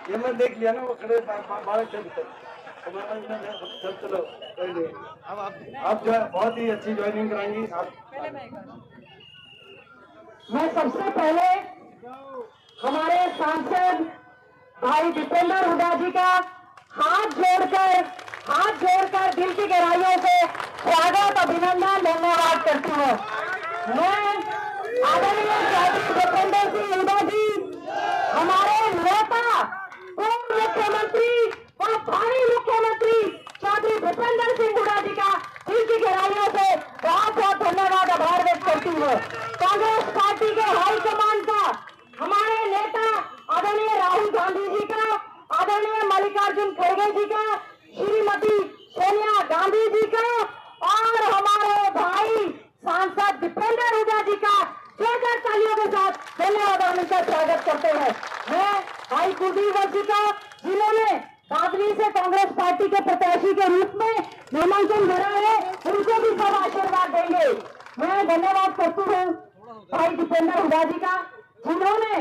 ये मैं देख लिया ना, वो खड़े 12 के भीतर। चलो पहले अब आप जो है बहुत ही अच्छी ज्वाइनिंग कराएंगी आप। मैं सबसे पहले हमारे सांसद भाई दीपेंद्र हुड्डा जी का हाथ जोड़कर दिल की गहराइयों से स्वागत, अभिनंदन, धन्यवाद करती हूँ। मैं आदरणीय चौधरी भूपेंद्र सिंह हुड्डा जी, हमारे नेता, पूर्व मुख्यमंत्री व भावी मुख्यमंत्री चौधरी भूपेंद्र सिंह हुड्डा जी का दिल की गहराइयों से बहुत बहुत धन्यवाद, आभार व्यक्त करती हूँ। कांग्रेस पार्टी के हाईकमान का, हमारे नेता आदरणीय राहुल गांधी जी का, आदरणीय मल्लिकार्जुन खड़गे जी का, श्रीमती सोनिया गांधी जी का और हमारे भाई सांसद दीपेंद्र हुड्डा जी का जोरदार तालियों के साथ धन्यवाद और उनका स्वागत करते हैं। मैं भाई कुलदीप वर्षी का, जिन्होंने बादली से कांग्रेस पार्टी के प्रत्याशी के रूप में नामांकन भरा है, उनको भी सब आशीर्वाद देंगे। मैं धन्यवाद करती हूँ भाई दीपेंद्र हुड्डा जी का, जिन्होंने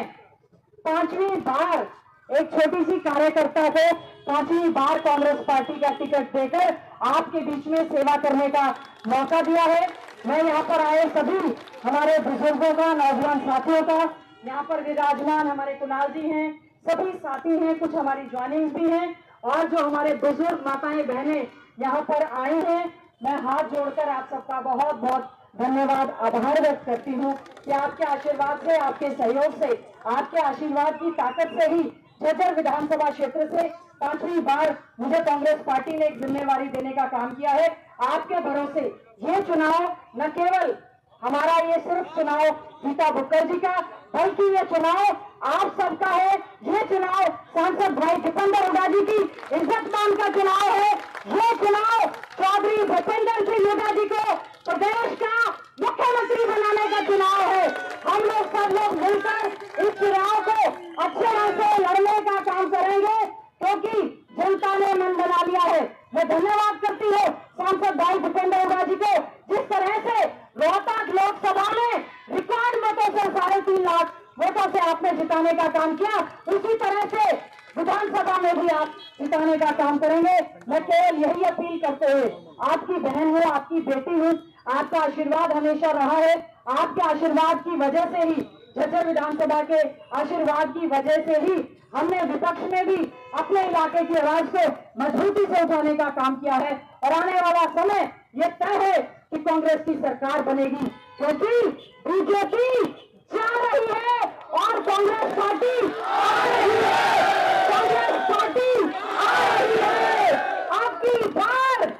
5वीं बार एक छोटी सी कार्यकर्ता को 5वीं बार कांग्रेस पार्टी का टिकट देकर आपके बीच में सेवा करने का मौका दिया है। मैं यहाँ पर आए सभी हमारे बुजुर्गों का, नौजवान साथियों का, यहाँ पर विराजमान हमारे कुणाल जी हैं, सभी साथी हैं, कुछ हमारी ज्वाइनिंग भी हैं और जो हमारे बुजुर्ग माताएं बहनें यहाँ पर आई हैं, मैं हाथ जोड़कर आप सबका बहुत बहुत धन्यवाद, आभार व्यक्त करती हूँ कि आपके आशीर्वाद से, आपके सहयोग से, आपके आशीर्वाद की ताकत से ही जज्जर विधानसभा क्षेत्र से 5वीं बार मुझे कांग्रेस पार्टी ने एक जिम्मेवारी देने का काम किया है। आपके भरोसे ये चुनाव न केवल हमारा, ये सिर्फ चुनाव गीता भुक्कड़ जी का, बल्कि ये चुनाव आप सबका है। ये चुनाव सांसद भाई दीपेंद्र हुड्डा जी की इज्जत मान का चुनाव है। ये चुनाव चौधरी भूपेंद्र सिंह हुड्डा जी को प्रदेश का मुख्यमंत्री बनाने का चुनाव है। हम लोग सब लोग मिलकर इस चुनाव को अच्छे ढंग से लड़ने का काम करेंगे, क्योंकि जनता ने मन बना लिया है। मैं धन्यवाद करती हूँ सांसद भाई दीपेंद्र हुड्डा जी को, जिस तरह से रोहतक लोकसभा में रिकॉर्ड मतों से 3.5 लाख वोटों से आपने जिताने का काम किया, उसी तरह से विधानसभा में भी आप जिताने का काम करेंगे। मैं केवल यही अपील करते हुए, आपकी बहन हूँ, आपकी बेटी हूँ, आपका आशीर्वाद हमेशा रहा है। आपके आशीर्वाद की वजह से ही, जज्जर विधानसभा के आशीर्वाद की वजह से ही हमने विपक्ष में भी अपने इलाके की आवाज को मजबूती से उठाने का काम किया है। और आने वाला समय ये तय है कि कांग्रेस की सरकार बनेगी, क्योंकि बीजेपी जा रही है और कांग्रेस पार्टी आ रही है। कांग्रेस पार्टी आ रही है। आपकी बार,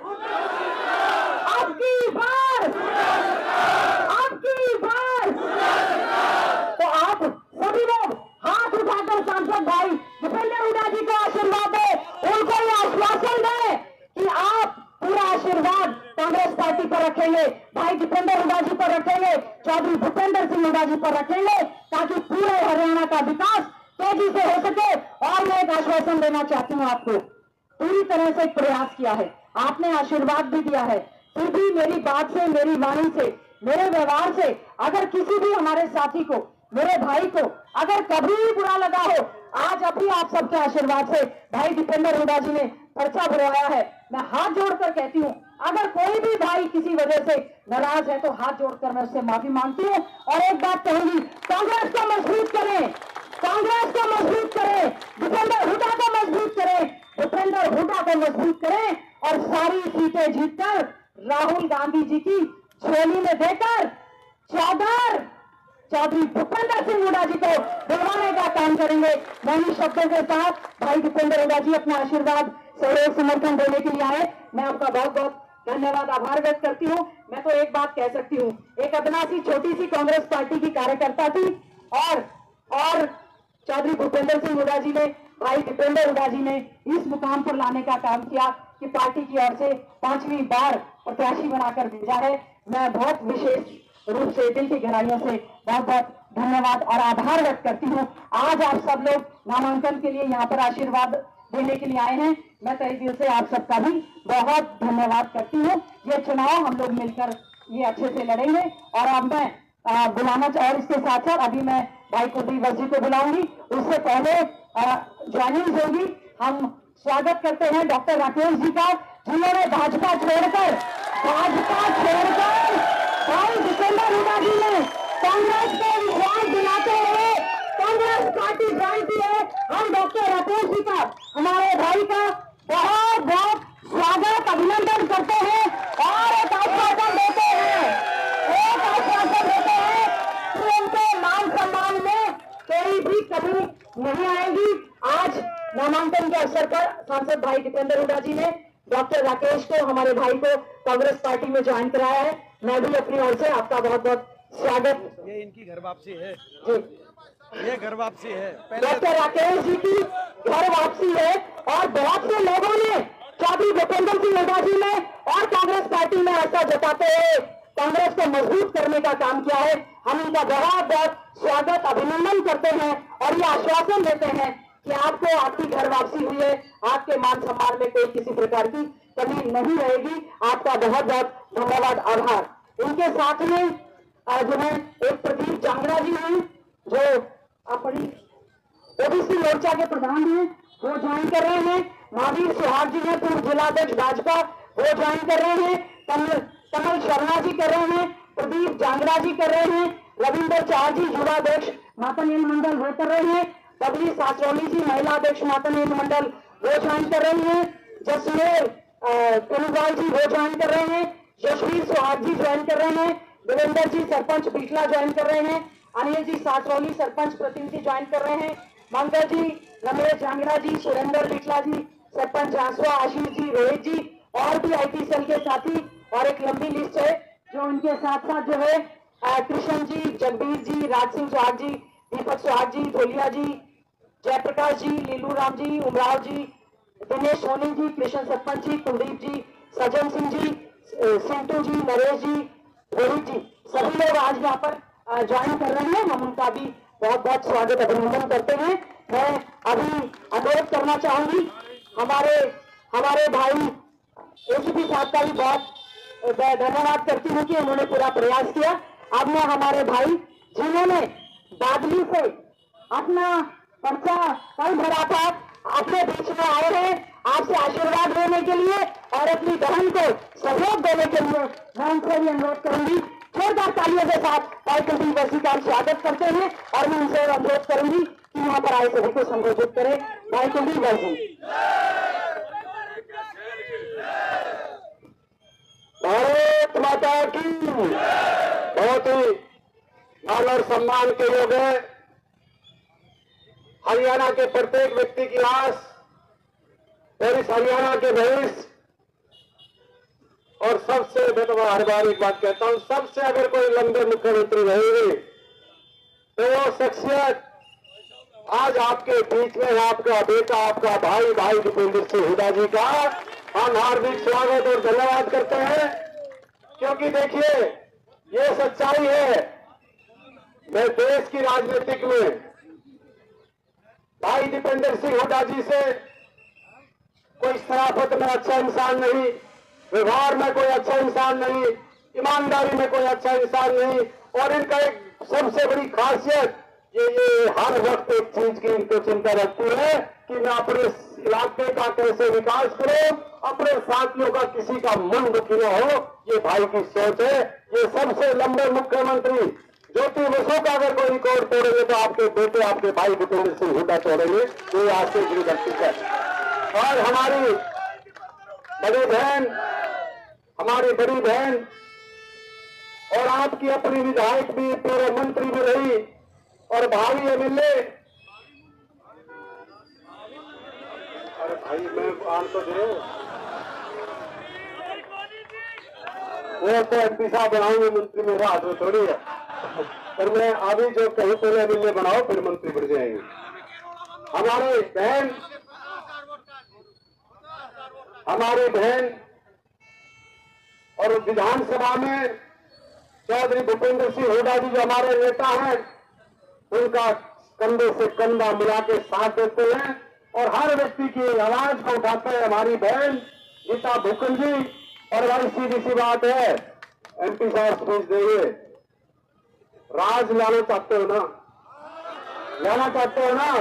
आपकी बार, आपकी बार। तो आप सभी लोग हाथ उठाकर सांसद भाई दीपेंद्र हुड्डा जी को आशीर्वाद दें, उनको ये आश्वासन दें कि आप पूरा आशीर्वाद कांग्रेस पार्टी पर रखेंगे, भाई दीपेंद्र हुड्डा जी पर रखेंगे, चौधरी भूपेंद्र सिंह हुड्डा जी पर रखेंगे, ताकि पूरे हरियाणा का विकास तेजी से हो सके। और मैं एक आश्वासन देना चाहती हूँ आपको, पूरी तरह से प्रयास किया है, आपने आशीर्वाद भी दिया है, फिर भी मेरी बात से, मेरी वाणी से, मेरे व्यवहार से अगर किसी भी हमारे साथी को, मेरे भाई को अगर कभी भी बुरा लगा हो, आज अभी आप सबके आशीर्वाद से भाई दीपेंद्र हुड्डा जी ने पर्चा भरवाया है। मैं हाथ जोड़कर कहती हूँ, अगर कोई भी भाई किसी वजह से नाराज है तो हाथ जोड़कर मैं उससे माफी मांगती हूँ। और एक बात कहूंगी, कांग्रेस को मजबूत करें, कांग्रेस को मजबूत करें, दीपेंद्र हुड्डा को मजबूत करें, दीपेंद्र हुड्डा को मजबूत करें और सारी सीटें जीतकर राहुल गांधी जी की झोली में देकर चौधरी भूपेंद्र सिंह हुड्डा जी को दिलवाने का काम करेंगे। मैं इन शब्दों के साथ भाई दीपेंद्र हुड्डा जी अपना आशीर्वाद, सहयोग, समर्थन देने के लिए आए। मैं आपका बहुत बहुत धन्यवाद, आभार व्यक्त करती हूँ। मैं तो एक बात कह सकती हूँ, एक अदना सी छोटी सी कांग्रेस पार्टी की कार्यकर्ता थी और चौधरी भूपेंद्र सिंह हुड्डा जी ने, भाई दीपेंद्र हुड्डा जी ने इस मुकाम पर लाने का काम किया कि पार्टी की ओर से 5वीं बार प्रत्याशी बनाकर भेजा है। मैं बहुत विशेष रूप से दिल की गहराइयों से बहुत बहुत धन्यवाद और आभार व्यक्त करती हूँ। आज आप सब लोग नामांकन के लिए यहाँ पर आशीर्वाद देने के लिए आए हैं। मैं तहे दिल से आप सबका भी बहुत धन्यवाद करती हूँ। ये चुनाव हम लोग मिलकर ये अच्छे से लड़ेंगे। और अब मैं बुलाना और इसके साथ साथ अभी मैं भाई कुलदीप जी को बुलाऊंगी। उससे पहले ज्वाइनिंग होगी। हम स्वागत करते हैं डॉक्टर राकेश जी का, जिन्होंने भाजपा छोड़कर भाई दीपेंद्र हुड्डा जी ने कांग्रेस को विश्वास दिलाते हुए कांग्रेस पार्टी ज्वाइन की है। हम डॉक्टर राकेश जी का, हमारे भाई का बहुत बहुत स्वागत अभिनंदन करते हैं और एक आश्वासन देते हैं कि उनके मान सम्मान में कोई भी कमी नहीं आएगी। आज नामांकन के अवसर पर सांसद भाई दीपेंद्र हुड्डा जी ने डॉक्टर राकेश को, हमारे भाई को कांग्रेस पार्टी में ज्वाइन कराया है। मैं भी अपनी ओर से आपका बहुत बहुत स्वागत। ये इनकी घर वापसी है जी, ये घर वापसी है। डॉक्टर राकेश जी की घर वापसी है और बहुत से लोगों ने चौधरी भूपेंद्र सिंह हुड्डा जी ने और कांग्रेस पार्टी में ऐसा जताते हुए कांग्रेस को मजबूत करने का काम किया है। हम इनका बहुत बहुत स्वागत अभिनंदन करते हैं और ये आश्वासन देते हैं कि आपको आपकी घर वापसी हुई है, आपके मान सम्मान में कोई किसी प्रकार की कमी नहीं रहेगी। आपका बहुत बहुत धन्यवाद, आभार। इनके साथ में जो है एक प्रदीप जांगड़ा जी हैं, जो अपनी ओबीसी मोर्चा के प्रधान हैं, वो ज्वाइन कर रहे हैं। महावीर सुहाग जी हैं, पूर्व जिलाध्यक्ष भाजपा, वो ज्वाइन कर रहे हैं। कमल शर्मा जी कर रहे हैं, प्रदीप जांगड़ा जी कर रहे हैं, रविंद्र चार जी युवाध्यक्ष माता नील मंडल वो कर रहे हैं, बबली सासरोली जी महिला अध्यक्ष माता नील मंडल वो ज्वाइन कर रही हैं, जसमेर कुलवाल जी वो ज्वाइन कर रहे हैं, यशवीर सुहाग जी ज्वाइन कर रहे हैं, देवेंद्र जी सरपंच बिटला ज्वाइन कर रहे हैं, अनिल जी सासरोली सरपंच प्रतिनिधि ज्वाइन कर रहे हैं, मंगल जी, रमेश जांगड़ा जी, सुरेंद्र बिटला जी सरपंच झांसवा, आशीष जी, रोहित जी और भी आईटी सेल के साथी और एक लंबी लिस्ट है जो उनके साथ साथ जो है कृष्ण जी, जगबीर जी, राज सिंह सुहाग जी, दीपक सुहाग जी, धोलिया जी, जयप्रकाश जी, लीलू राम जी, उमराव जी, दिनेश सोनी जी, कृष्ण सरपंच जी, कुलदीप जी, सज्जन सिंह जी, सिंटू जी, नरेश जी, रोहित जी, सभी लोग आज यहाँ पर ज्वाइन कर रहे हैं। हम उनका भी बहुत बहुत स्वागत अभिनंदन करते हैं। मैं अभी अनुरोध करना चाहूंगी हमारे भाई एसीपी साहब का भी बहुत धन्यवाद करती हूँ कि उन्होंने पूरा प्रयास किया। अब मैं हमारे भाई जिन्होंने बादली से अपना पर्चा कल भरा था, अपने बीच में आए हैं आपसे आशीर्वाद लेने के लिए और अपनी बहन को सहयोग देने के लिए। मैं उनसे भी अनुरोध करूंगी, जोरदार तालियों के साथ भाई कुलदीप वैसी का स्वागत करते हैं और मैं उनसे अनुरोध करूंगी कि यहाँ पर आए सभी को संबोधित करें। भाई कुलदीप वैसी। भारत माता की बहुत ही मान और सम्मान के योग है। हरियाणा के प्रत्येक व्यक्ति की आस और इस हरियाणा के भविष्य और सबसे, मैं तो हर बार एक बात कहता हूं, सबसे अगर कोई लंबे मुख्यमंत्री रहेंगे तो वो शख्सियत आज आपके बीच में आपका बेटा, आपका भाई दीपेंद्र सिंह हुड्डा जी का हम हार्दिक स्वागत और धन्यवाद करते हैं। क्योंकि देखिए ये सच्चाई है, मैं देश की राजनीतिक में भाई दीपेंद्र सिंह हुड्डा जी से कोई शराफत में अच्छा इंसान नहीं, व्यवहार में कोई अच्छा इंसान नहीं, ईमानदारी में कोई अच्छा इंसान नहीं, और इनका एक सबसे बड़ी खासियत ये हर वक्त एक चीज की इनको चिंता रखती है कि मैं अपने इलाके का कैसे विकास करूं, अपने साथियों का किसी का मन दुखी न हो। ये भाई की सोच है। ये सबसे लंबे मुख्यमंत्री ज्योति बसु का अगर कोई रिकॉर्ड तोड़ेंगे तो आपके बेटे, आपके भाई दीपेंद्र सिंह हुड्डा तोड़ेंगे। ये आज से बड़ी गलती है। और हमारी बड़ी बहन और आपकी अपनी विधायक भी, पूर्व मंत्री भी रही और भावी एमएलए। अरे भाई मैं आन तो दे, वो तो एमपी साहब बनाऊंगे, मंत्री मेरे हाथ में थोड़ी है। पर मैं अभी जो कहीं पहले एमएलए बनाओ फिर मंत्री बन जाएंगे। हमारी बहन और विधानसभा में चौधरी भूपेंद्र सिंह हुड्डा जी जो हमारे नेता हैं, उनका कंधे से कंधा मिला के साथ देते हैं और हर व्यक्ति की आवाज को उठाते हैं। हमारी बहन गीता भूकन जी, और बड़ी सीधी सी बात है, एमपी साहब स्पीच देंगे, राज लाना चाहते हो ना, लेना चाहते हो ना,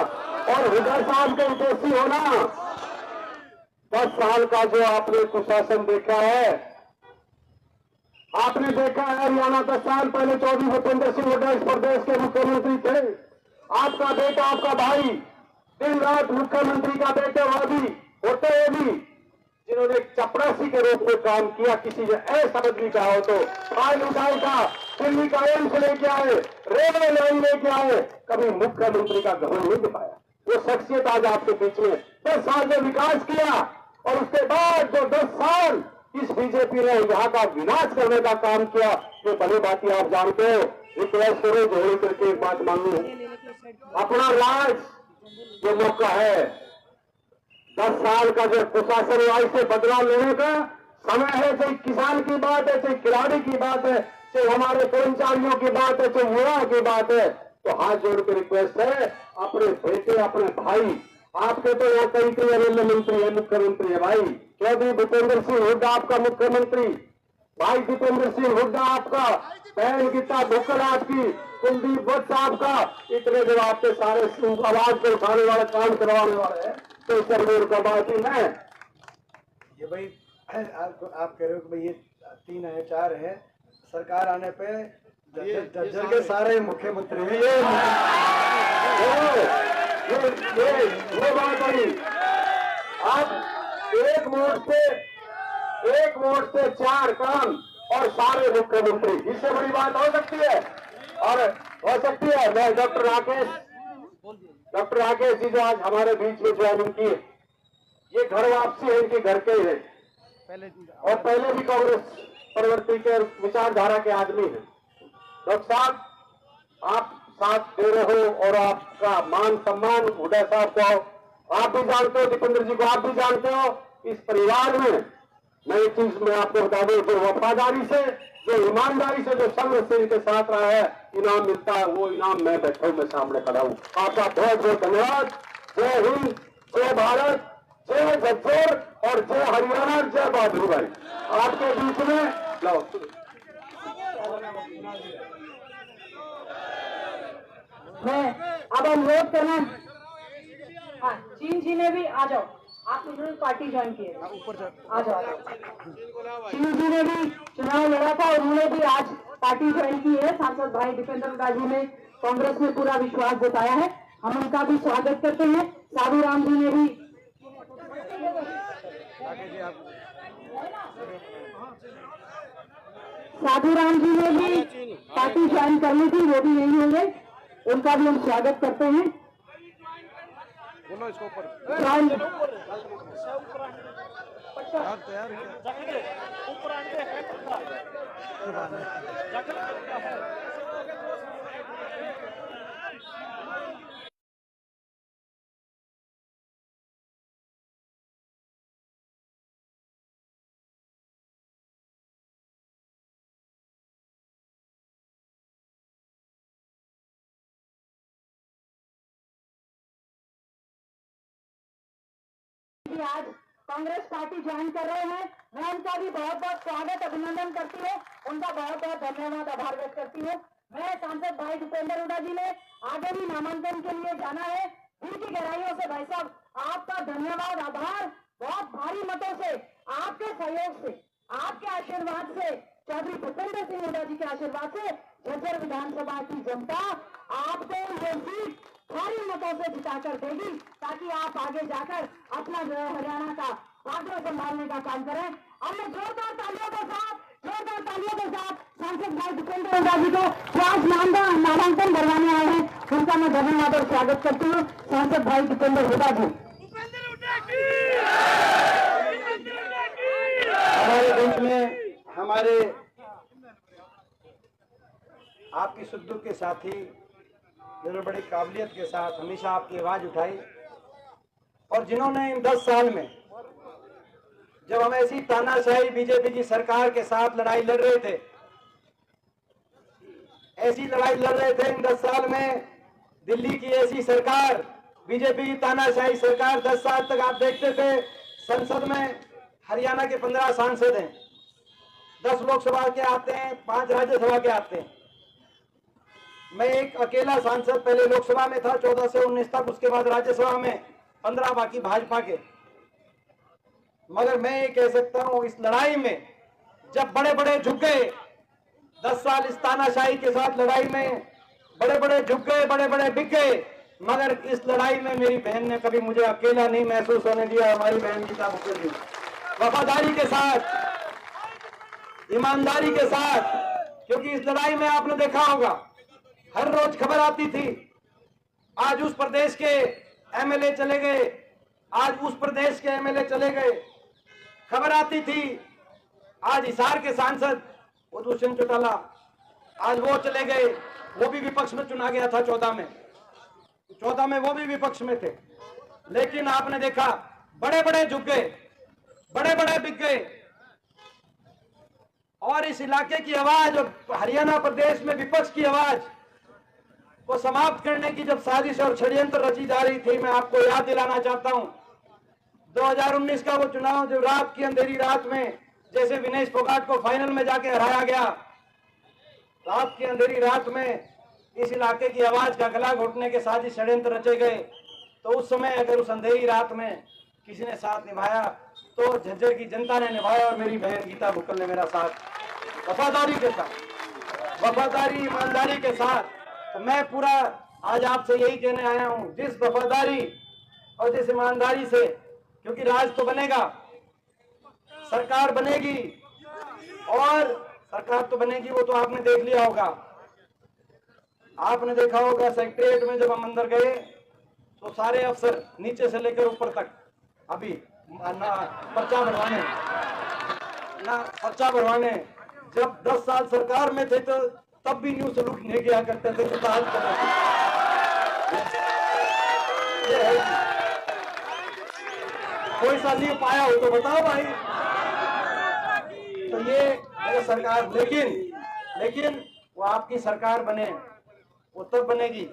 और हुड्डा साहब के हितैषी हो ना। 10 साल का जो आपने कुशासन देखा है, आपने देखा है हरियाणा 10 साल पहले चौधरी भूपेंद्र सिंह हुड्डा इस प्रदेश के मुख्यमंत्री थे। आपका बेटा, आपका भाई दिन रात मुख्यमंत्री का बेटेवादी होते हुए भी जिन्होंने चपरासी के रूप में काम किया, किसी ने समझ नहीं कहा हो तो फाइल उठाई था, दिल्ली का एम्स लेके आए, रेलवे लाइन लेके आए, कभी मुख्यमंत्री का गहन नहीं दिखाया। वो शख्सियत आज आपके बीच में 10 साल में विकास किया, और उसके बाद जो 10 साल इस बीजेपी ने यहाँ का विनाश करने का काम किया, तो भली बात आप जानते हो। रिक्वेस्ट करो, जोड़ करके एक बात मांगू, अपना राज जो मौका है, 10 साल का जो प्रशासन राज से बदला लेने का समय है। चाहे किसान की बात है, चाहे खिलाड़ी की बात है, चाहे हमारे कर्मचारियों की बात है, चाहे युवाओं की बात है, तो हाथ जोड़ के रिक्वेस्ट है, अपने बेटे, अपने भाई, आपके तो यहाँ कई रेलवे मंत्री है, मुख्यमंत्री है भाई, चौधरी भूपेंद्र सिंह हुड्डा आपका मुख्यमंत्री, भाई दीपेंद्र सिंह हुड्डा आपका, बहन गीता भुक्कड़ आपकी, कुलदीप वत्स आपका, इतने जो आपके सारे आवाज को उठाने वाले, काम करवाने वाले हैं, तो सरकार का बात ही है। ये भाई आप कह रहे हो कि भाई ये 3 है 4 है, सरकार आने पे जज्जर के सारे मुख्यमंत्री हैं। ये बात नहीं, आप एक वोट से 4 काम और सारे मुख्यमंत्री, इससे बड़ी बात हो सकती है? और हो सकती है। मैं डॉक्टर राकेश जी जो आज हमारे बीच में ज्वाइनिंग की, ये घर वापसी है, इनके घर के ही है, और पहले भी कांग्रेस प्रवृत्ति के विचारधारा के आदमी हैं। डॉक्टर साहब, आप साथ दे रहे हो, और आपका मान सम्मान हुड्डा साहब को आप भी जानते हो, दीपेंद्र जी को आप भी जानते हो। इस परिवार में मैं एक चीज मैं आपको बता दूं, जो वफादारी से, जो ईमानदारी से, जो संघर्ष से इनके साथ रहा है, इनाम मिलता है, वो इनाम मैं बैठा हूं, मैं सामने खड़ा हूं। आपका बहुत बहुत धन्यवाद। जय हिंद, जय भारत, जय जज्जर, और जय हरियाणा, जय बहादुर भाई। आपके बीच में लो मैं अब अनुरोध करना, हाँ चीन जी ने भी आ जाओ, आप उन्होंने पार्टी ज्वाइन की है, आ जाओ। चीन जी ने भी चुनाव लड़ा था, उन्होंने भी आज पार्टी ज्वाइन की है। सांसद भाई दीपेंद्र हुड्डा जी ने कांग्रेस में पूरा विश्वास जताया है, हम उनका भी स्वागत करते हैं। साधु राम जी ने भी पार्टी ज्वाइन कर ली थी, वो भी यही होंगे, उनका भी हम स्वागत करते हैं। बोलो इसको ऊपर आज कांग्रेस पार्टी ज्वाइन कर रहे हैं, मैं उनका भी बहुत बहुत स्वागत, अभिनंदन करती हूँ, उनका बहुत बहुत धन्यवाद, आभार व्यक्त करती हूँ। मैं सांसद भाई दीपेंद्र हुड्डा जी ने आगे भी नामांकन के लिए जाना है, दिल की गहराइयों से भाई साहब आपका धन्यवाद, आभार। बहुत भारी मतों से, आपके सहयोग से, आपके आशीर्वाद से, चौधरी भूपेंद्र सिंह हुड्डा जी के आशीर्वाद से झज्जर विधानसभा की जनता आपको ये सीट भारी मतों से जिताकर देगी, ताकि आप आगे जाकर अपना जो है हरियाणा का भाग्य संभालने का काम करें। और मैं जोरदार तालियों के साथ सांसद भाई दीपेंद्र हुड्डा जी को जो आज नामांकन भरवाने आए हैं, उनका मैं धन्यवाद और स्वागत करती हूँ। सांसद भाई दीपेंद्र हुड्डा जी। हमारे बीच में, हमारे आपकी सुख दुख के साथी, जिन्होंने बड़ी काबिलियत के साथ हमेशा आपकी आवाज उठाई, और जिन्होंने इन 10 साल में, जब हम ऐसी तानाशाही बीजेपी की सरकार के साथ लड़ाई लड़ रहे थे, ऐसी लड़ाई लड़ रहे थे इन 10 साल में, दिल्ली की ऐसी सरकार, बीजेपी की तानाशाही सरकार 10 साल तक आप देखते थे। संसद में हरियाणा के 15 सांसद हैं, 10 लोकसभा के आते हैं, 5 राज्यसभा के आते हैं। मैं एक अकेला सांसद, पहले लोकसभा में था 14 से 19 तक, उसके बाद राज्यसभा में 15, बाकी भाजपा के। मगर मैं ये कह सकता हूं, इस लड़ाई में जब बड़े बड़े झुक गए, 10 साल इस तानाशाही के साथ लड़ाई में बड़े बड़े झुक गए, बड़े बड़े बिक गए, मगर इस लड़ाई में मेरी बहन ने कभी मुझे अकेला नहीं महसूस होने दिया। हमारी बहन गीता बुक्कल जी वफादारी के साथ, ईमानदारी के साथ, क्योंकि इस लड़ाई में आपने देखा होगा हर रोज खबर आती थी, आज उस प्रदेश के एमएलए चले गए, आज उस प्रदेश के एमएलए चले गए, खबर आती थी। आज हिसार के सांसद दुष्यंत चौटाला, आज वो चले गए, वो भी विपक्ष में चुना गया था 14 में वो भी विपक्ष में थे। लेकिन आपने देखा बड़े बड़े झुक गए, बड़े बड़े बिक गए, और इस इलाके की आवाज और हरियाणा प्रदेश में विपक्ष की आवाज को समाप्त करने की जब साजिश और षड्यंत्र रची जा रही थी, मैं आपको याद दिलाना चाहता हूं 2019 का वो चुनाव, जो रात की अंधेरी रात में, जैसे विनेश फोगाट को फाइनल में जाके हराया गया, रात की अंधेरी रात में इस इलाके की आवाज का गला घोटने के साजिश षड्यंत्र रचे गए, तो उस समय अगर उस अंधेरी रात में किसी ने साथ निभाया तो झज्जर की जनता ने निभाया, और मेरी बहन गीता बुक्कल ने मेरा साथ वफादारी के साथ, वफादारी ईमानदारी के साथ। तो मैं पूरा आज आपसे यही कहने आया हूं, जिस वफादारी और जिस ईमानदारी से, क्योंकि राज तो बनेगा, सरकार बनेगी, और सरकार तो बनेगी, वो तो आपने देख लिया होगा। आपने देखा होगा सेक्रेटरीट में जब हम अंदर गए तो सारे अफसर नीचे से लेकर ऊपर तक, अभी ना पर्चा भरवाने, जब 10 साल सरकार में थे तो तब भी न्यू सलूक नहीं किया करते थे, तो आज कोई सा नहीं पाया हो तो बताओ भाई। तो ये सरकार, लेकिन वो आपकी सरकार बने, वो तब बनेगी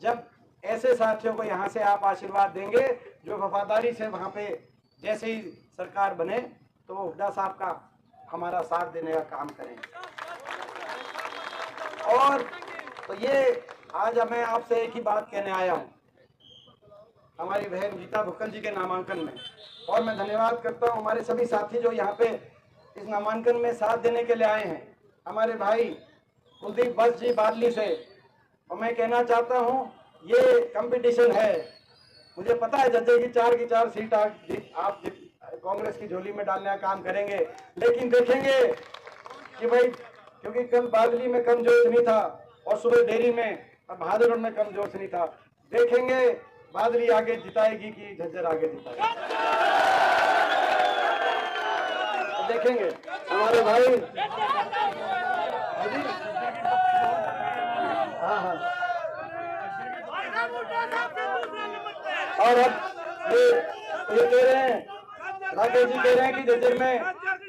जब ऐसे साथियों को यहाँ से आप आशीर्वाद देंगे जो वफादारी से वहां पे, जैसे ही सरकार बने तो वो हुड्डा साहब का हमारा साथ देने का काम करेंगे। और तो ये आज मैं आपसे एक ही बात कहने आया हूँ हमारी बहन गीता बुक्कल जी के नामांकन में, और मैं धन्यवाद करता हूँ हमारे सभी साथी जो यहाँ पे इस नामांकन में साथ देने के लिए आए हैं। हमारे भाई कुलदीप बस जी बादली से, और मैं कहना चाहता हूँ ये कंपटीशन है, मुझे पता है जज्जे की 4 सीट आप कांग्रेस की झोली में डालने का काम करेंगे, लेकिन देखेंगे कि भाई, क्योंकि कल बादली में कम जोश नहीं था और सुबह डेरी में और बहादुर में कम जोश नहीं था, देखेंगे बादली आगे जिताएगी कि झज्जर आगे जिताएगी, तो देखेंगे हमारे भाई। हाँ, और अब ये कह रहे हैं, राकेश जी कह रहे हैं कि झज्जर में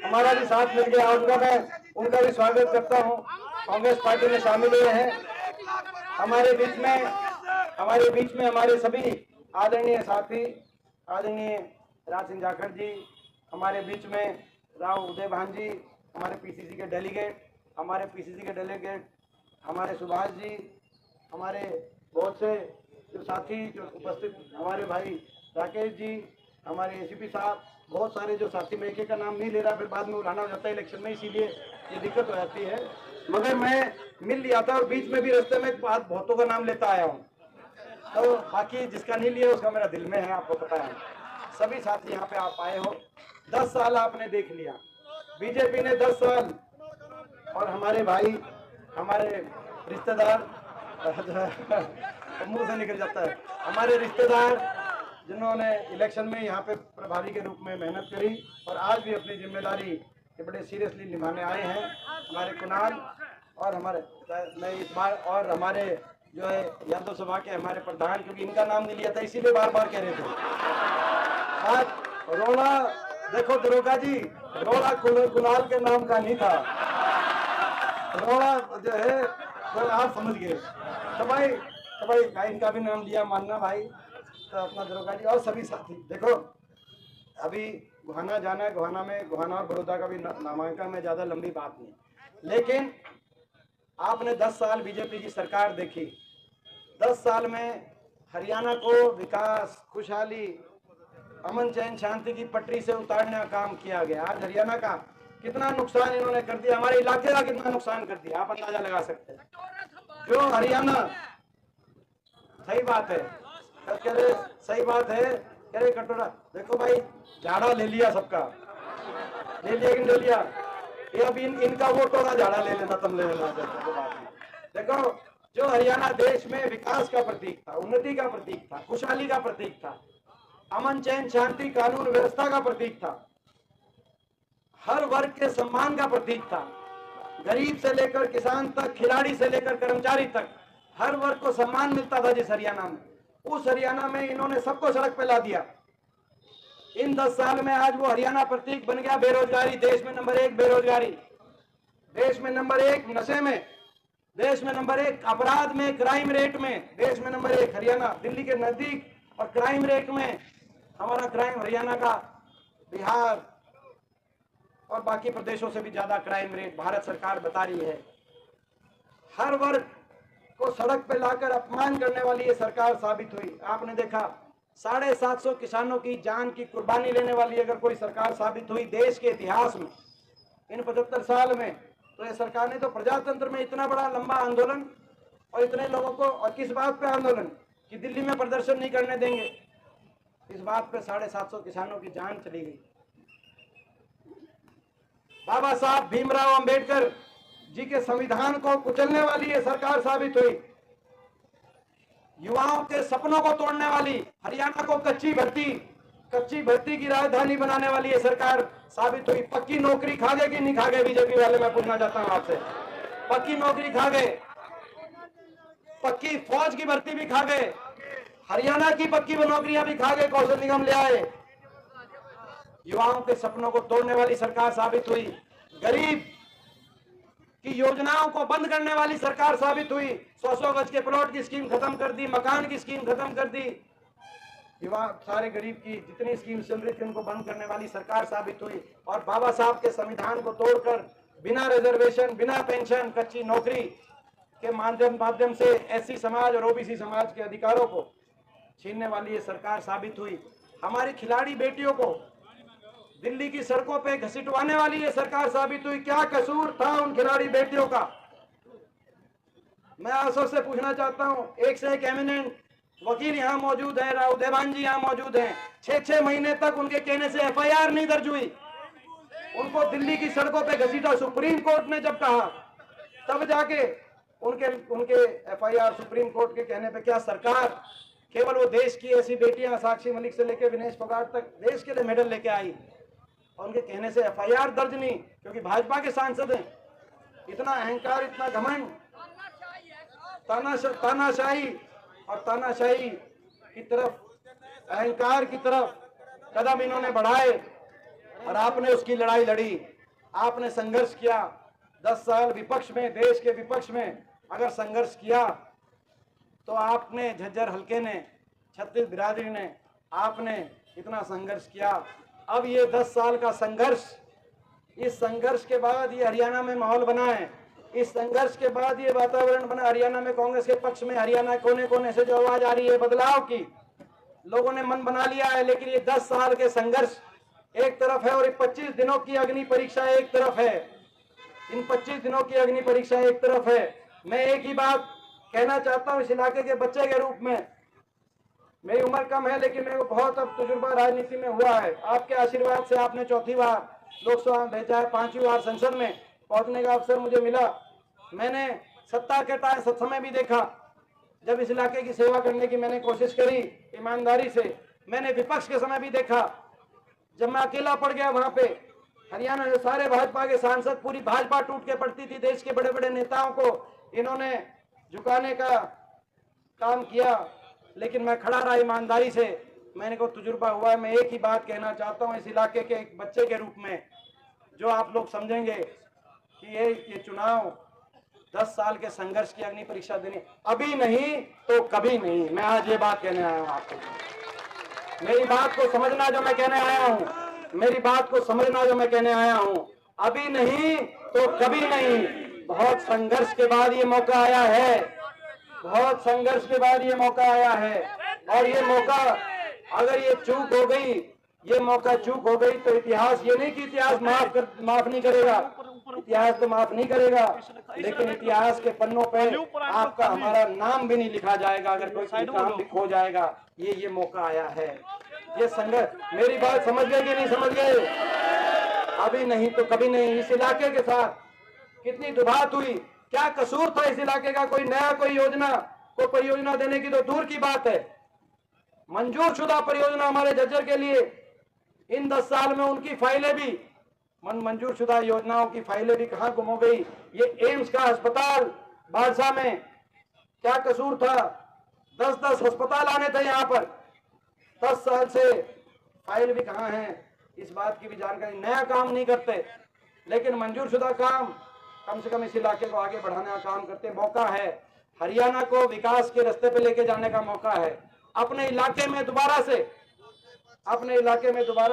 हमारा भी साथ मिल गया, उनका भी स्वागत करता हूं। कांग्रेस पार्टी में शामिल हुए हैं। हमारे बीच में हमारे सभी आदरणीय साथी, आदरणीय राज सिंह जाखड़ जी, हमारे बीच में राव उदय भान जी, हमारे पीसीसी के डेलीगेट, हमारे सुभाष जी, हमारे बहुत से जो साथी जो उपस्थित, हमारे भाई राकेश जी, हमारे एसीपी साहब, बहुत सारे जो साथी, मैं एक का नाम नहीं ले रहा, फिर बाद में उड़ाना हो जाता है इलेक्शन में, इसीलिए ये दिक्कत हो जाती है, मगर मैं मिल लिया था और बीच में भी रास्ते में बहुतों का नाम लेता आया हूँ, तो बाकी जिसका नहीं लिया उसका मेरा दिल में है, आपको पता है। सभी साथी यहाँ पे आप आए हो, 10 साल आपने देख लिया, बीजेपी ने 10 साल, और हमारे भाई, हमारे रिश्तेदार मुंह से निकल जाता है, हमारे रिश्तेदार जिन्होंने इलेक्शन में यहाँ पे प्रभारी के रूप में मेहनत करी और आज भी अपनी जिम्मेदारी के बड़े सीरियसली निभाने आए हैं, हमारे कुणाल और हमारे, मैं इस बार, और हमारे जो है यादव सभा के हमारे प्रधान, क्योंकि इनका नाम नहीं लिया था इसीलिए बार बार कह रहे थे। आज रोड़ा देखो दरोगा जी, रोड़ा कुणाल के नाम का नहीं था, रोड़ा जो है तो आप समझ गए, तो भाई इनका भी नाम लिया, मानना भाई, तो अपना दरोगा जी और सभी साथी। देखो अभी गोहाना जाना है, गोहाना और बड़ौदा का भी नामांकन में ज़्यादा लंबी बात नहीं, लेकिन आपने 10 साल बीजेपी की सरकार देखी। 10 साल में हरियाणा को विकास, खुशहाली, अमन चैन शांति की पटरी से उतारने का काम किया गया। आज हरियाणा का कितना नुकसान इन्होंने कर दिया, हमारे इलाके का कितना नुकसान कर दिया, आप अंदाजा लगा सकते हैं। जो हरियाणा, सही बात है, कह रहे सही बात है, कह रहे कटोरा देखो भाई, झाड़ा ले लिया सबका, ले लिया कि नहीं ले लिया, ये अब इनका वोट होगा, झाड़ा ले लेना, तुम ले लेना। देखो, जो हरियाणा देश में विकास का प्रतीक था, उन्नति का प्रतीक था, खुशहाली का प्रतीक था, अमन चैन शांति कानून व्यवस्था का प्रतीक था, हर वर्ग के सम्मान का प्रतीक था, गरीब से लेकर किसान तक, खिलाड़ी से लेकर कर्मचारी तक, हर वर्ग को सम्मान मिलता था जिस हरियाणा में, उस हरियाणा में इन्होंने सबको सड़क पे ला दिया। इन 10 साल में आज वो हरियाणा प्रतीक बन गया। बेरोजगारी देश में नंबर 1, बेरोजगारी देश में नंबर 1, नशे में देश में नंबर 1, अपराध में, क्राइम रेट में देश में नंबर 1 हरियाणा, दिल्ली के नजदीक। और क्राइम रेट में हमारा क्राइम हरियाणा का बिहार और बाकी प्रदेशों से भी ज्यादा क्राइम रेट भारत सरकार बता रही है। हर वर्ग को सड़क पे लाकर अपमान करने वाली ये सरकार साबित हुई। आपने देखा 750 किसानों की जान की कुर्बानी लेने वाली अगर कोई सरकार साबित हुई देश के इतिहास में इन 75 साल में, तो ये सरकार ने तो प्रजातंत्र में इतना बड़ा लंबा आंदोलन और इतने लोगों को, और किस बात पे आंदोलन कि दिल्ली में प्रदर्शन नहीं करने देंगे, इस बात पे 750 किसानों की जान चली गई। बाबा साहब भीमराव अंबेडकर जी के संविधान को कुचलने वाली ये सरकार साबित हुई। युवाओं के सपनों को तोड़ने वाली, हरियाणा को कच्ची भर्ती की राजधानी बनाने वाली ये सरकार साबित हुई। पक्की नौकरी खा गए कि नहीं खा गए बीजेपी वाले, मैं पूछना चाहता हूं आपसे। पक्की नौकरी खा गए, पक्की फौज की भर्ती भी खा गए, हरियाणा की पक्की नौकरियां भी खा गए, कौशल निगम ले आए। युवाओं के सपनों को तोड़ने वाली सरकार साबित हुई। गरीब की योजनाओं को बंद करने वाली सरकार साबित हुई। 100 गज के प्लॉट की स्कीम खत्म कर दी, मकान की स्कीम खत्म कर दी, युवा सारे गरीब की जितनी स्कीम चल रही थी उनको बंद करने वाली सरकार साबित हुई। और बाबा साहब के संविधान को तोड़कर बिना रिजर्वेशन, बिना पेंशन, कच्ची नौकरी के माध्यम से एससी समाज और ओबीसी समाज के अधिकारों को छीनने वाली ये सरकार साबित हुई। हमारी खिलाड़ी बेटियों को दिल्ली की सड़कों पे घसीटवाने वाली ये सरकार साबित हुई। क्या कसूर था उन खिलाड़ी बेटियों का? मैं आप सबसे पूछना चाहता हूं, एक से एक एमिनेंट वकील यहाँ मौजूद है, राव देवान जी यहाँ मौजूद हैं। 6-6 महीने तक उनके कहने से एफआईआर नहीं दर्ज हुई, उनको दिल्ली की सड़कों पे घसीटा। सुप्रीम कोर्ट ने जब कहा तब जाके उनके एफआईआर सुप्रीम कोर्ट के कहने पे। क्या सरकार केवल वो देश की ऐसी बेटियां साक्षी मलिक से लेकर विनेश फोगाट तक देश के लिए मेडल लेके आई और उनके कहने से एफआईआर दर्ज नहीं, क्योंकि भाजपा के सांसद हैं। इतना अहंकार, इतना घमंड, तानाशाही की तरफ, अहंकार की तरफ कदम इन्होंने बढ़ाए और आपने उसकी लड़ाई लड़ी, आपने संघर्ष किया। 10 साल विपक्ष में, देश के विपक्ष में अगर संघर्ष किया तो आपने, झज्जर हलके ने, छत्तीस बिरादरी ने, आपने इतना संघर्ष किया। अब ये 10 साल का संघर्ष, इस संघर्ष के बाद ये हरियाणा में माहौल बना है, इस संघर्ष के बाद ये वातावरण बना हरियाणा में। कांग्रेस के पक्ष में हरियाणा कोने कोने से जो आवाज आ रही है बदलाव की, लोगों ने मन बना लिया है। लेकिन ये 10 साल के संघर्ष एक तरफ है और 25 दिनों की अग्नि परीक्षा एक तरफ है। इन 25 दिनों की अग्नि परीक्षा एक तरफ है। मैं एक ही बात कहना चाहता हूं इस इलाके के बच्चे के रूप में। मेरी उम्र कम है लेकिन मेरे को बहुत अब तजुर्बा राजनीति में हुआ है। आपके आशीर्वाद से आपने 4थी बार लोकसभा में भेजा है, 5वीं बार संसद में पहुंचने का अवसर मुझे मिला। मैंने सत्ता के समय भी देखा, जब इस इलाके की सेवा करने की मैंने कोशिश करी ईमानदारी से। मैंने विपक्ष के समय भी देखा, जब मैं अकेला पड़ गया वहां पे। हरियाणा में सारे भाजपा के सांसद, पूरी भाजपा टूट के पड़ती थी। देश के बड़े बड़े नेताओं को इन्होंने झुकाने का काम किया, लेकिन मैं खड़ा रहा ईमानदारी से। मैंने को तजुर्बा हुआ है। मैं एक ही बात कहना चाहता हूं इस इलाके के एक बच्चे के रूप में, जो आप लोग समझेंगे कि ये चुनाव 10 साल के संघर्ष की अग्नि परीक्षा देनी, अभी नहीं तो कभी नहीं। मैं आज ये बात कहने आया हूं आपको। मेरी बात को समझना जो मैं कहने आया हूं, मेरी बात को समझना जो मैं कहने आया हूं। अभी नहीं तो कभी नहीं। बहुत संघर्ष के बाद ये मौका आया है, बहुत संघर्ष के बाद ये मौका आया है। और ये मौका अगर ये चूक हो गई, ये मौका चूक हो गई तो इतिहास, ये नहीं कि इतिहास माफ नहीं करेगा, इतिहास तो माफ नहीं करेगा, लेकिन इतिहास के पन्नों पे आपका हमारा नाम भी नहीं लिखा जाएगा अगर कोई काम भी खो जाएगा। ये मौका आया है, ये संघर्ष। मेरी बात समझ गए कि नहीं समझ गए? अभी नहीं तो कभी नहीं। इस इलाके के साथ कितनी दुबात हुई, क्या कसूर था इस इलाके का? कोई नया कोई योजना, कोई परियोजना देने की तो दूर की बात है। मंजूर शुदा परियोजना हमारे झज्जर के लिए इन 10 साल में उनकी फाइलें भी, मंजूर शुदा योजनाओं की फाइलें भी कहां गुम हो गई। ये एम्स का अस्पताल बादशाह में क्या कसूर था? 10-10 अस्पताल आने थे यहाँ पर, 10 साल से फाइल भी कहाँ है, इस बात की भी जानकारी। नया काम नहीं करते, लेकिन मंजूर शुदा काम कम से कम इस इलाके को आगे बढ़ाने का काम करते। मौका है, हरियाणा को विकास के रास्ते पे लेके जाने का मौका है। अपने इलाके में दोबारा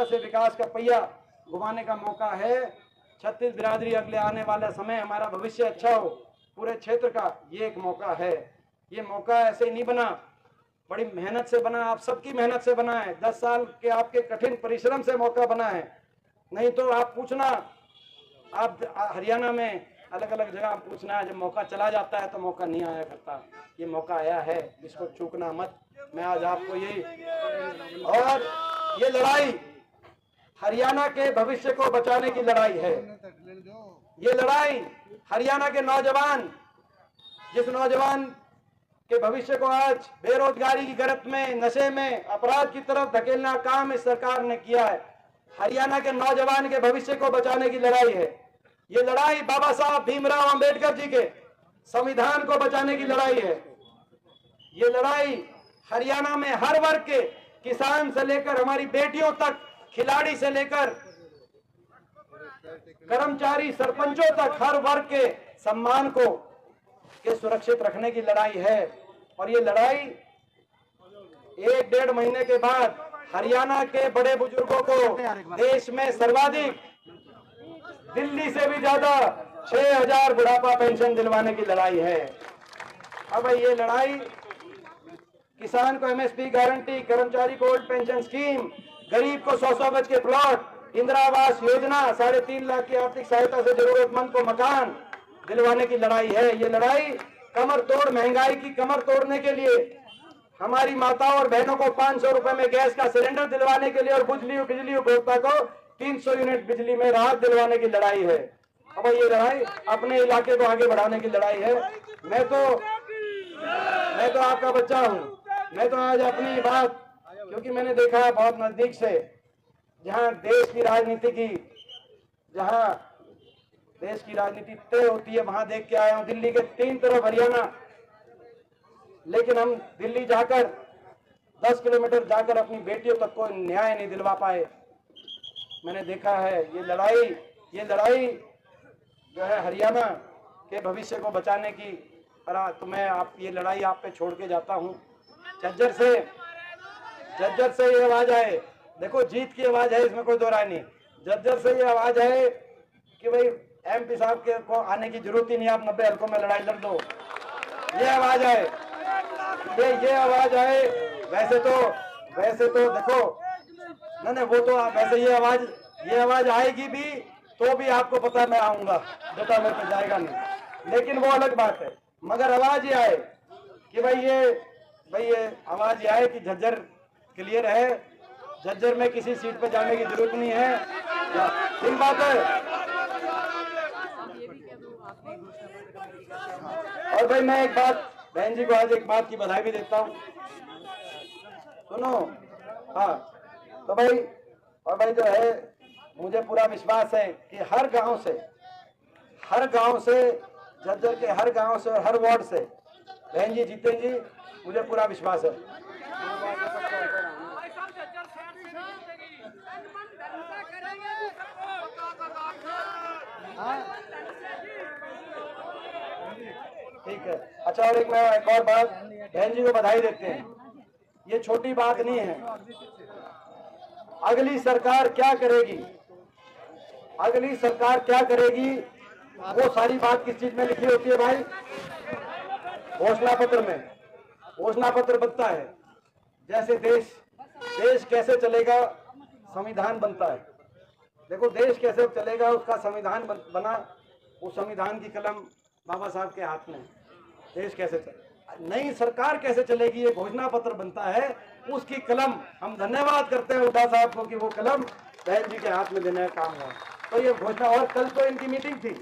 से विकास का पहिया घुमाने का मौका है। छत्तीस बिरादरी अगले आने वाला समय हमारा भविष्य अच्छा हो पूरे क्षेत्र का, ये एक मौका है। ये मौका ऐसे नहीं बना, बड़ी मेहनत से बना, आप सबकी मेहनत से बना है। 10 साल के आपके कठिन परिश्रम से मौका बना है। नहीं तो आप पूछना, आप हरियाणा में अलग अलग जगह पूछना है, जब मौका चला जाता है तो मौका नहीं आया करता। ये मौका आया है, इसको चूकना मत। मैं आज आपको और ये लड़ाई हरियाणा के भविष्य को बचाने की लड़ाई है। ये लड़ाई हरियाणा के नौजवान, जिस नौजवान के भविष्य को आज बेरोजगारी की गिरफ्त में, नशे में, अपराध की तरफ धकेलना काम इस सरकार ने किया है। हरियाणा के नौजवान के भविष्य को बचाने की लड़ाई है। ये लड़ाई बाबा साहब भीमराव अंबेडकर जी के संविधान को बचाने की लड़ाई है। ये लड़ाई हरियाणा में हर वर्ग के, किसान से लेकर हमारी बेटियों तक, खिलाड़ी से लेकर कर्मचारी, सरपंचों तक, हर वर्ग के सम्मान को के सुरक्षित रखने की लड़ाई है। और ये लड़ाई 1-1.5 महीने के बाद हरियाणा के बड़े बुजुर्गों को देश में सर्वाधिक, दिल्ली से भी ज्यादा 6000 बुढ़ापा पेंशन दिलवाने की लड़ाई है। अब ये लड़ाई किसान को एमएसपी गारंटी, कर्मचारी को ओल्ड पेंशन स्कीम, गरीब को 100 गज के प्लॉट, इंदिरा आवास योजना, 3.5 लाख की आर्थिक सहायता से जरूरतमंद को मकान दिलवाने की लड़ाई है। ये लड़ाई कमर तोड़ महंगाई की कमर तोड़ने के लिए, हमारी माताओं और बहनों को 500 रुपए में गैस का सिलेंडर दिलवाने के लिए और बिजली उपभोक्ता को 300 यूनिट बिजली में राहत दिलवाने की लड़ाई है। अब ये लड़ाई अपने इलाके को आगे बढ़ाने की लड़ाई है। मैं तो आपका बच्चा हूँ। मैं तो आज अपनी बात, क्योंकि मैंने देखा है बहुत नजदीक से, जहाँ देश की राजनीति तय होती है, वहां देख के आया हूँ। दिल्ली के 3 तरफ हरियाणा, लेकिन हम दिल्ली जाकर 10 किलोमीटर जाकर अपनी बेटियों तक को न्याय नहीं दिलवा पाए। मैंने देखा है ये लड़ाई जो है हरियाणा के भविष्य को बचाने की। तो मैं ये लड़ाई आप पे छोड़ के जाता हूँ। झज्जर से ये आवाज आए, देखो जीत की आवाज है, इसमें कोई दो राय नहीं। झज्जर से ये आवाज है कि भाई एमपी साहब के को आने की जरूरत ही नहीं, आप 90 हल्कों में लड़ाई लड़ दो। ये आवाज आए, ये आवाज आए। वैसे तो देखो नहीं वो तो वैसे ये आवाज आएगी भी तो भी आपको पता मैं आऊंगा, बेटा मेरे को जाएगा नहीं, लेकिन वो अलग बात है। मगर आवाज ये आए कि भाई ये आवाज ये आए कि झज्जर क्लियर है, झज्जर में किसी सीट पर जाने की जरूरत नहीं है। ठीक बात है। और भाई मैं एक बात बहन जी को आज एक बात की बधाई भी देता हूँ, सुनो। हाँ तो भाई, और भाई जो है मुझे पूरा विश्वास है कि हर गांव से झज्जर के हर गांव से और हर वार्ड से बहन जी जीतेंगी, मुझे पूरा विश्वास है। ठीक है। अच्छा, और एक और बात बहन जी को बधाई देते हैं, ये छोटी बात नहीं है। अगली सरकार क्या करेगी वो सारी बात किस चीज में लिखी होती है भाई? घोषणा पत्र में। घोषणा पत्र बनता है जैसे देश कैसे चलेगा, संविधान बनता है। देखो देश कैसे चलेगा, उसका संविधान बना, उस संविधान की कलम बाबा साहब के हाथ में। देश कैसे चले, नई सरकार कैसे चलेगी, ये घोषणा पत्र बनता है, उसकी कलम। हम धन्यवाद करते हैं हुड्डा साहब को कि वो कलम बहन जी के हाथ में देने का काम हुआ। तो ये घोषणा, और कल तो इनकी मीटिंग थी।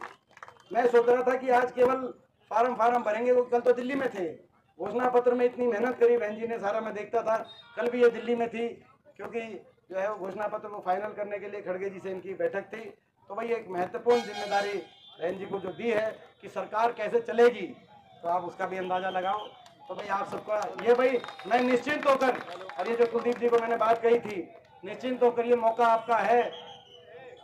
मैं सोच रहा था कि आज केवल फार्म भरेंगे, वो कल तो दिल्ली में थे। घोषणा पत्र में इतनी मेहनत करी बहन जी ने, सारा मैं देखता था। कल भी ये दिल्ली में थी, क्योंकि जो है वो घोषणा पत्र को फाइनल करने के लिए खड़गे जी से इनकी बैठक थी। तो भाई एक महत्वपूर्ण जिम्मेदारी बहन जी को जो दी है कि सरकार कैसे चलेगी, तो आप उसका भी अंदाजा लगाओ। तो भाई आप सबका ये, भाई मैं निश्चिंत होकर, और ये जो कुलदीप जी को मैंने बात कही थी, निश्चिंत होकर ये मौका आपका है।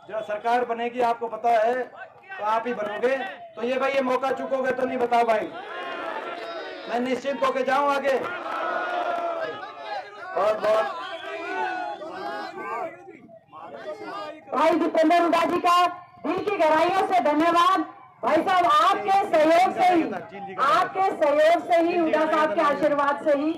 जो सरकार बनेगी आपको पता है, तो आप ही बनोगे। तो ये भाई ये मौका चुकोगे तो नहीं, बताओ भाई। मैं निश्चिंत होकर जाऊं आगे। बहुत बहुत भाई दीपेंद्र हुड्डा जी का दिल की गहराइयों से धन्यवाद। भाई साहब आपके सहयोग से ही हुड्डा साहब के आशीर्वाद से ही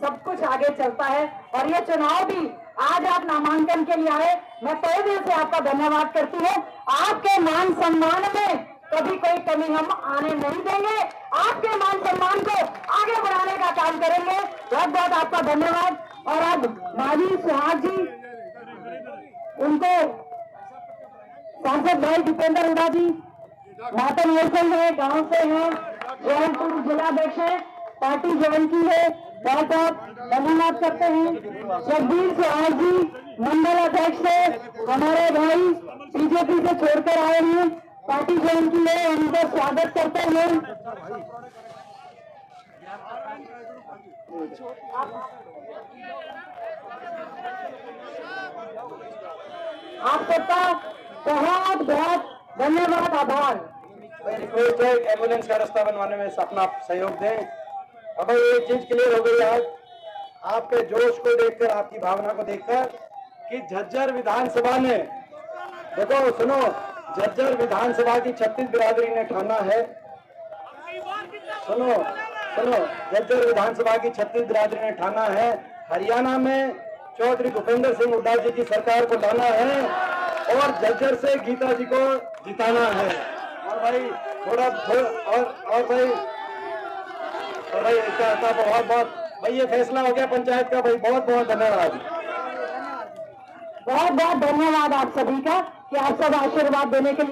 सब कुछ आगे चलता है। और ये चुनाव भी आज आप नामांकन के लिए आए, मैं तहे दिल से आपका धन्यवाद करती हूँ। आपके मान सम्मान में कभी कोई कमी हम आने नहीं देंगे, आपके मान सम्मान को आगे बढ़ाने का काम करेंगे। बहुत बहुत आपका धन्यवाद। और अब माजी सुहाग जी, उनको सांसद भाई दीपेंद्र हुड्डा जी माता निवासी है, गांव से हैं, जौनपुर जिलाध्यक्ष है, पार्टी ज्वाइन की है, बहुत बहुत धन्यवाद करते हैं। जगदीश सुहाग जी मंडल अध्यक्ष है, हमारे भाई बीजेपी से छोड़कर आए हैं, पार्टी ज्वाइन की है, उनका स्वागत करते हैं। आप सबका बहुत बहुत धन्यवाद, आभार। रिक्वेस्ट है एम्बुलेंस का रास्ता बनवाने में अपना सहयोग दें। अब ये चीज क्लियर हो गई आज आपके जोश को देखकर, आपकी भावना को देखकर, कि झज्जर विधानसभा ने, देखो सुनो, झज्जर विधानसभा की 36 बिरादरी ने ठाना है, सुनो झज्जर विधानसभा की 36 बिरादरी ने ठाना है, हरियाणा में चौधरी भूपेंद्र सिंह हुड्डा जी की सरकार को लाना है और झज्जर से गीता जी को जिताना है। और भाई इसका बहुत बहुत भाई ये फैसला हो गया पंचायत का। भाई बहुत बहुत धन्यवाद, बहुत बहुत धन्यवाद आप सभी का कि आप सब आशीर्वाद देने के लिए